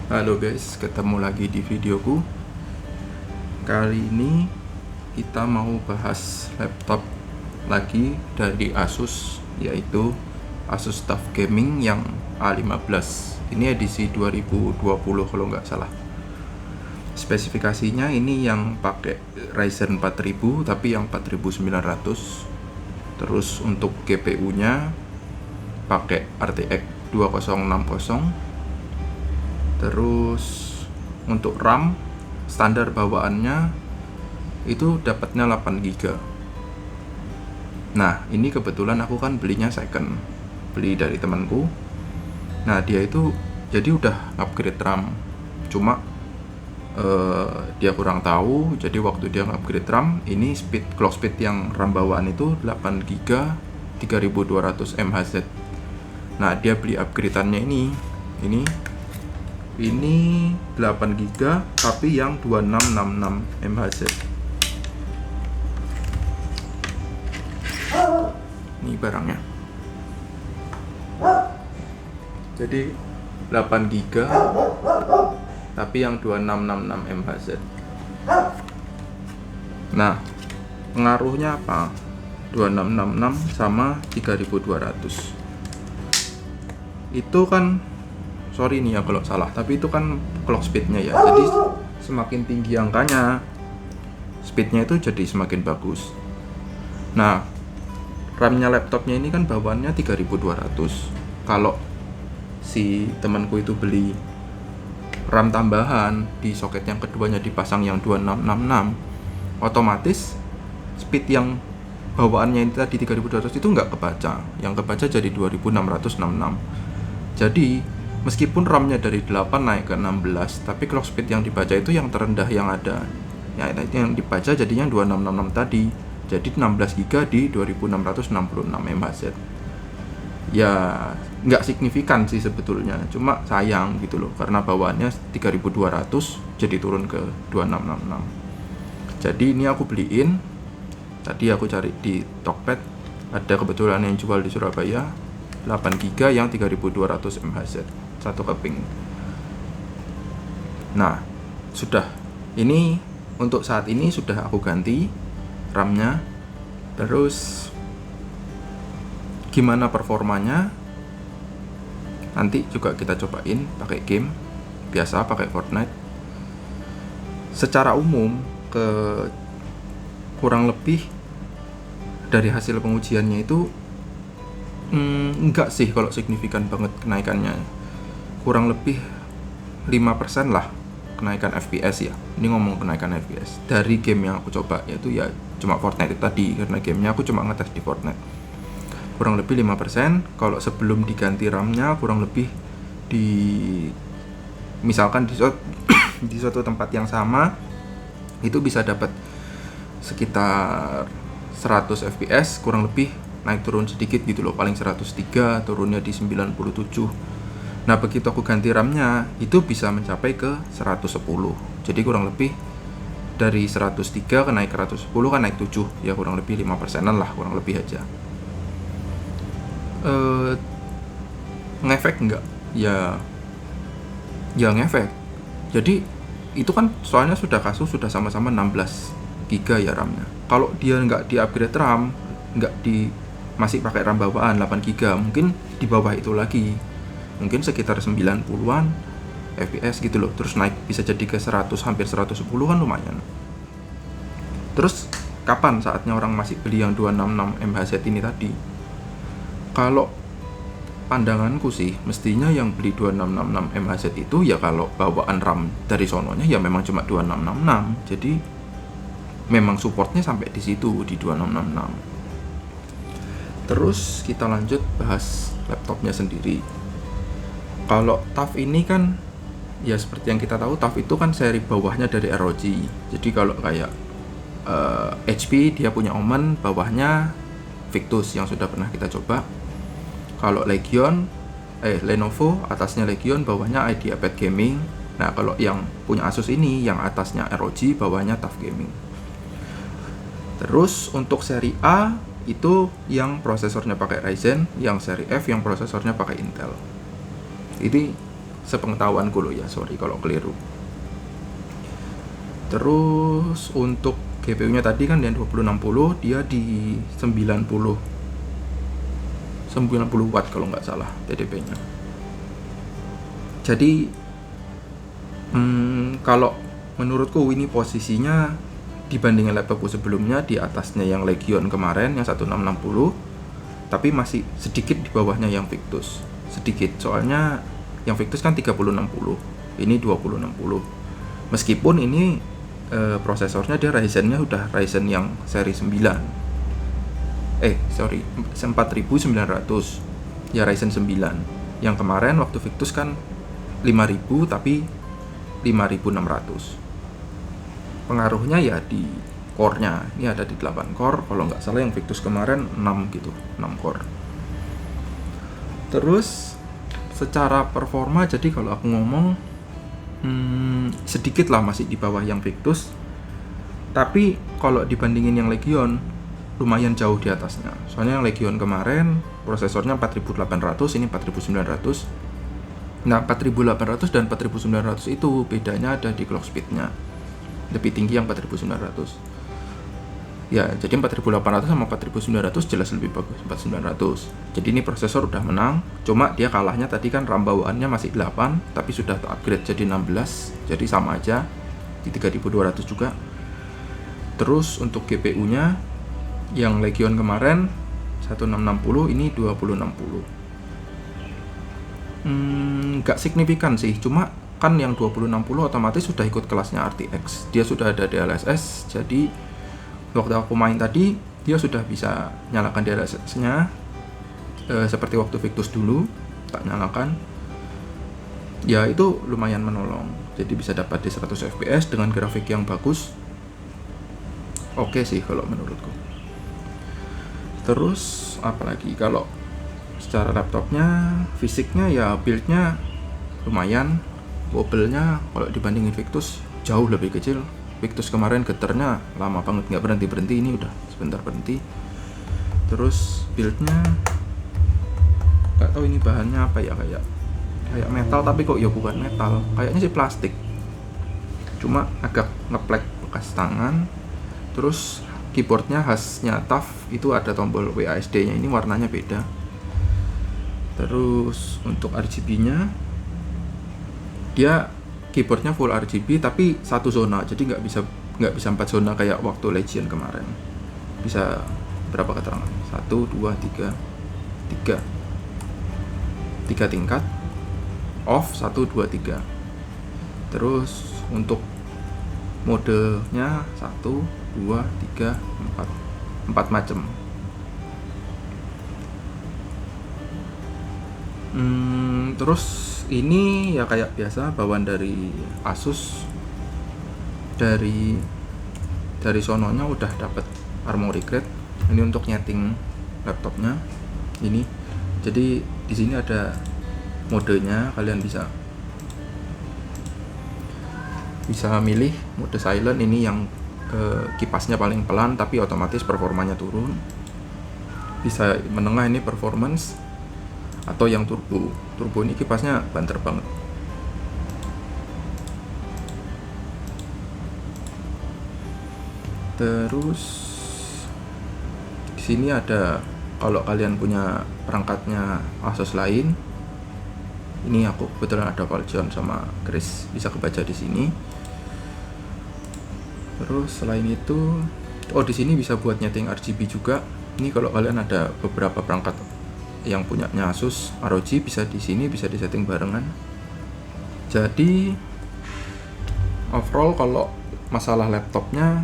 Halo guys, ketemu lagi di videoku. Kali ini kita mau bahas laptop lagi dari Asus, yaitu Asus TUF Gaming yang A15. Ini edisi 2020 kalau nggak salah. Spesifikasinya ini yang pakai Ryzen 4000 tapi yang 4900. Terus untuk GPU-nya pakai RTX 2060. Terus untuk RAM standar bawaannya itu dapatnya 8 GB. Nah, ini kebetulan aku kan belinya second, beli dari temanku. Nah, dia itu jadi udah upgrade RAM. Cuma dia kurang tahu, jadi waktu dia upgrade RAM, ini clock speed yang RAM bawaan itu 8 GB 3200 mHz. Nah, dia beli upgradeannya ini 8 GB tapi yang 2666 mHz. Ini barangnya. Jadi 8 GB tapi yang 2666 mHz. Nah, pengaruhnya apa? 2666 sama 3200. Itu kan, sorry nih ya kalau salah, tapi itu kan clock speednya ya. Jadi semakin tinggi angkanya, speednya itu jadi semakin bagus. Nah, RAM-nya laptopnya ini kan bawaannya 3200. Kalau si temanku itu beli RAM tambahan, di soket yang keduanya dipasang yang 2666, otomatis speed yang bawaannya ini tadi 3200 itu nggak kebaca. Yang kebaca jadi 2666. Jadi meskipun RAM-nya dari 8 naik ke 16, tapi clock speed yang dibaca itu yang terendah yang ada. Ya, itu yang dibaca jadinya 2666 tadi. Jadi 16 GB di 2666 mHz. Ya, nggak signifikan sih sebetulnya. Cuma sayang gitu loh, karena bawaannya 3200 jadi turun ke 2666. Jadi ini aku beliin. Tadi aku cari di Tokped, ada kebetulan yang jual di Surabaya 8 GB yang 3200 mHz, satu keping. Nah, sudah. Ini untuk saat ini sudah aku ganti RAM-nya. Terus gimana performanya? Nanti juga kita cobain pakai game biasa, pakai Fortnite. Secara umum kurang lebih dari hasil pengujiannya itu enggak sih kalau signifikan banget kenaikannya. Kurang lebih 5% lah kenaikan FPS ya. Ini ngomong kenaikan FPS dari game yang aku coba, yaitu ya cuma Fortnite tadi, karena gamenya aku cuma ngetes di Fortnite. Kurang lebih 5%. Kalau sebelum diganti RAM-nya kurang lebih misalkan di suatu tempat yang sama itu bisa dapat sekitar 100 fps, kurang lebih naik turun sedikit gitu loh, paling 103 turunnya di 97. Nah, begitu aku ganti RAM-nya itu bisa mencapai ke 110. Jadi kurang lebih dari 103 ke naik ke 110 kan naik 7, ya kurang lebih 5%an lah, kurang lebih aja. Ngefek enggak? Ya ngefek. Jadi itu kan soalnya sudah sama-sama 16 GB ya RAM-nya. Kalau dia nggak di-upgrade RAM, masih pakai RAM bawaan 8 GB, mungkin di bawah itu lagi. Mungkin sekitar 90-an FPS gitu loh. Terus naik bisa jadi ke 100, hampir 110 kan lumayan. Terus kapan saatnya orang masih beli yang 266 mHz ini tadi? Kalau pandanganku sih, mestinya yang beli 2666 mHz itu ya kalau bawaan RAM dari sononya ya memang cuma 2666. Jadi memang supportnya sampai di situ, di 2666. Terus kita lanjut bahas laptopnya sendiri. Kalau TUF ini kan ya seperti yang kita tahu, TUF itu kan seri bawahnya dari ROG. Jadi kalau kayak HP dia punya Omen, bawahnya Victus yang sudah pernah kita coba. Kalau Lenovo atasnya Legion, bawahnya IdeaPad Gaming. Nah, kalau yang punya Asus ini yang atasnya ROG, bawahnya TUF Gaming. Terus untuk seri A itu yang prosesornya pakai Ryzen, yang seri F yang prosesornya pakai Intel. Ini sepengetahuanku loh ya, sorry kalau keliru. Terus untuk GPU-nya tadi kan yang 2060 dia di 90 watt kalau nggak salah TDP-nya. Jadi kalau menurutku ini posisinya dibandingin laptopku sebelumnya di atasnya yang Legion kemarin yang 1660, tapi masih sedikit di bawahnya yang Victus. Sedikit, soalnya yang Victus kan 3060, ini 2060. Meskipun ini prosesornya dia Ryzen-nya udah Ryzen yang seri 9. 4900. Ya Ryzen 9. Yang kemarin waktu Victus kan 5000 tapi 5600. Pengaruhnya ya di core-nya. Ini ada di 8 core, kalau nggak salah yang Victus kemarin 6 gitu, 6 core. Terus secara performa, jadi kalau aku ngomong sedikit lah masih di bawah yang Victus, tapi kalau dibandingin yang Legion lumayan jauh di atasnya. Soalnya yang Legion kemarin prosesornya 4800, ini 4900. Nah 4800 dan 4900 itu bedanya ada di clock speednya, lebih tinggi yang 4900. Ya, jadi 4800 sama 4900 jelas lebih bagus 4900. Jadi ini prosesor udah menang, cuma dia kalahnya tadi kan RAM bawaannya masih 8, tapi sudah upgrade jadi 16, jadi sama aja di 3200 juga. Terus untuk GPU-nya yang Legion kemarin 1660, ini 2060. Nggak signifikan sih, cuma kan yang 2060 otomatis sudah ikut kelasnya RTX, dia sudah ada DLSS, jadi waktu aku main tadi dia sudah bisa nyalakan DLSS-nya seperti waktu Victus dulu tak nyalakan. Ya itu lumayan menolong, jadi bisa dapat di 100 fps dengan grafik yang bagus. Oke sih kalau menurutku. Terus apalagi kalau secara laptopnya, fisiknya ya build-nya lumayan. Wobble-nya kalau dibandingin Victus jauh lebih kecil. Victus kemarin geternya lama banget, nggak berhenti-berhenti, ini udah sebentar berhenti. Terus build-nya nggak tahu ini bahannya apa ya, kayak metal tapi kok ya bukan metal, kayaknya sih plastik, cuma agak ngeplek bekas tangan. Terus keyboardnya khasnya TUF, itu ada tombol WASD nya, ini warnanya beda. Terus untuk RGB-nya dia keyboardnya full RGB tapi satu zona, jadi nggak bisa 4 zona kayak waktu Legion kemarin. Bisa berapa keterangan? 1, 2, 3 tingkat off, 1, 2, 3. Terus untuk modenya 1, 2, 3, 4 macam. Terus ini ya kayak biasa bawaan dari Asus, dari sononya udah dapet Armoury Grade. Ini untuk nyeting laptopnya ini. Jadi di sini ada modenya, kalian bisa milih mode silent, ini yang kipasnya paling pelan tapi otomatis performanya turun. Bisa menengah, ini performance, atau yang turbo ini kipasnya banter banget. Terus di sini ada, kalau kalian punya perangkatnya Asus lain, ini aku kebetulan ada Valjean sama Grace, bisa kebaca di sini. Terus selain itu, di sini bisa buat nyeting RGB juga. Ini kalau kalian ada beberapa perangkat yang punyanya Asus ROG, bisa di sini bisa disetting barengan. Jadi overall kalau masalah laptopnya,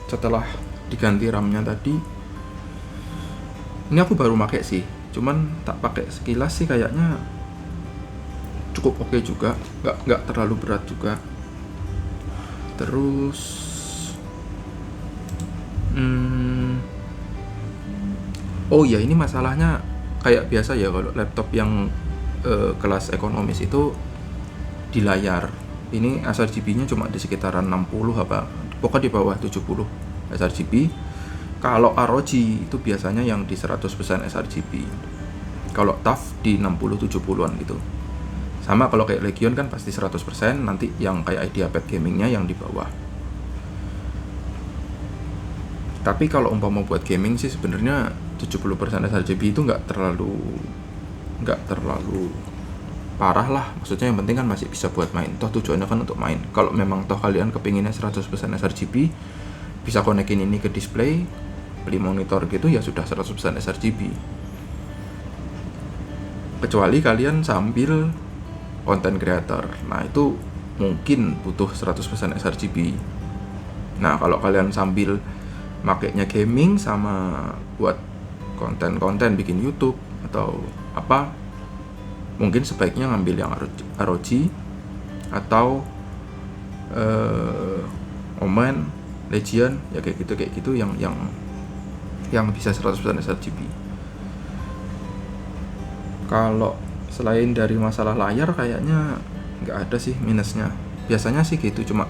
setelah diganti RAM-nya tadi, ini aku baru pakai sih, cuman tak pakai sekilas sih kayaknya cukup oke juga, nggak terlalu berat juga. Terus oh ya, ini masalahnya kayak biasa ya kalau laptop yang kelas ekonomis itu di layar ini sRGB-nya cuma di sekitaran 60 apa, pokoknya di bawah 70 sRGB. Kalau ROG itu biasanya yang di 100% sRGB. Kalau TUF di 60-70an gitu. Sama kalau kayak Legion kan pasti 100%, nanti yang kayak IdeaPad gamingnya yang di bawah. Tapi kalau umpama buat gaming sih sebenarnya 70% sRGB itu nggak terlalu parah lah. Maksudnya yang penting kan masih bisa buat main. Toh tujuannya kan untuk main. Kalau memang toh kalian kepinginnya 100% sRGB, bisa konekin ini ke display, beli monitor gitu ya sudah 100% sRGB. Kecuali kalian sambil content creator. Nah, itu mungkin butuh 100% sRGB. Nah, kalau kalian sambil makainya gaming sama buat konten-konten bikin YouTube atau apa, mungkin sebaiknya ngambil yang ROG atau Omen, Legion, ya kayak gitu yang bisa 100% sRGB. Kalau selain dari masalah layar kayaknya nggak ada sih minusnya. Biasanya sih gitu, cuma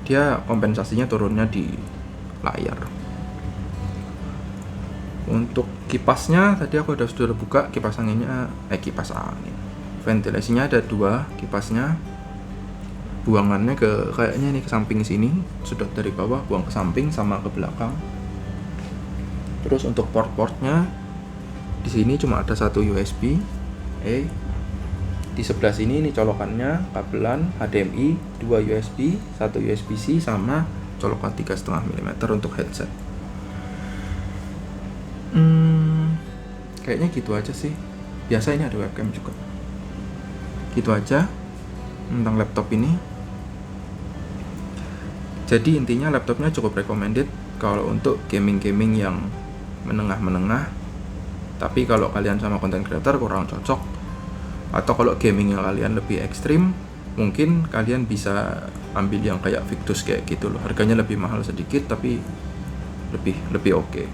dia kompensasinya turunnya di layar. Untuk kipasnya tadi aku sudah buka kipas anginnya, kipas angin. Ventilasinya ada 2 kipasnya. Buangannya kayaknya ini ke samping sini, sedot dari bawah buang ke samping sama ke belakang. Terus untuk port-portnya di sini cuma ada 1 USB di sebelah sini ini colokannya kabelan HDMI, 2 USB, 1 USB-C sama colokan 3,5 mm untuk headset. Kayaknya gitu aja sih. Biasa ini ada webcam juga. Gitu aja tentang laptop ini. Jadi intinya laptopnya cukup recommended kalau untuk gaming yang menengah-menengah. Tapi kalau kalian sama content creator kurang cocok. Atau kalau gamingnya kalian lebih ekstrim, mungkin kalian bisa ambil yang kayak Victus kayak gitu loh. Harganya lebih mahal sedikit tapi lebih oke.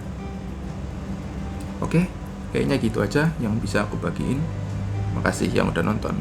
Oke, kayaknya gitu aja yang bisa aku bagiin. Makasih yang udah nonton.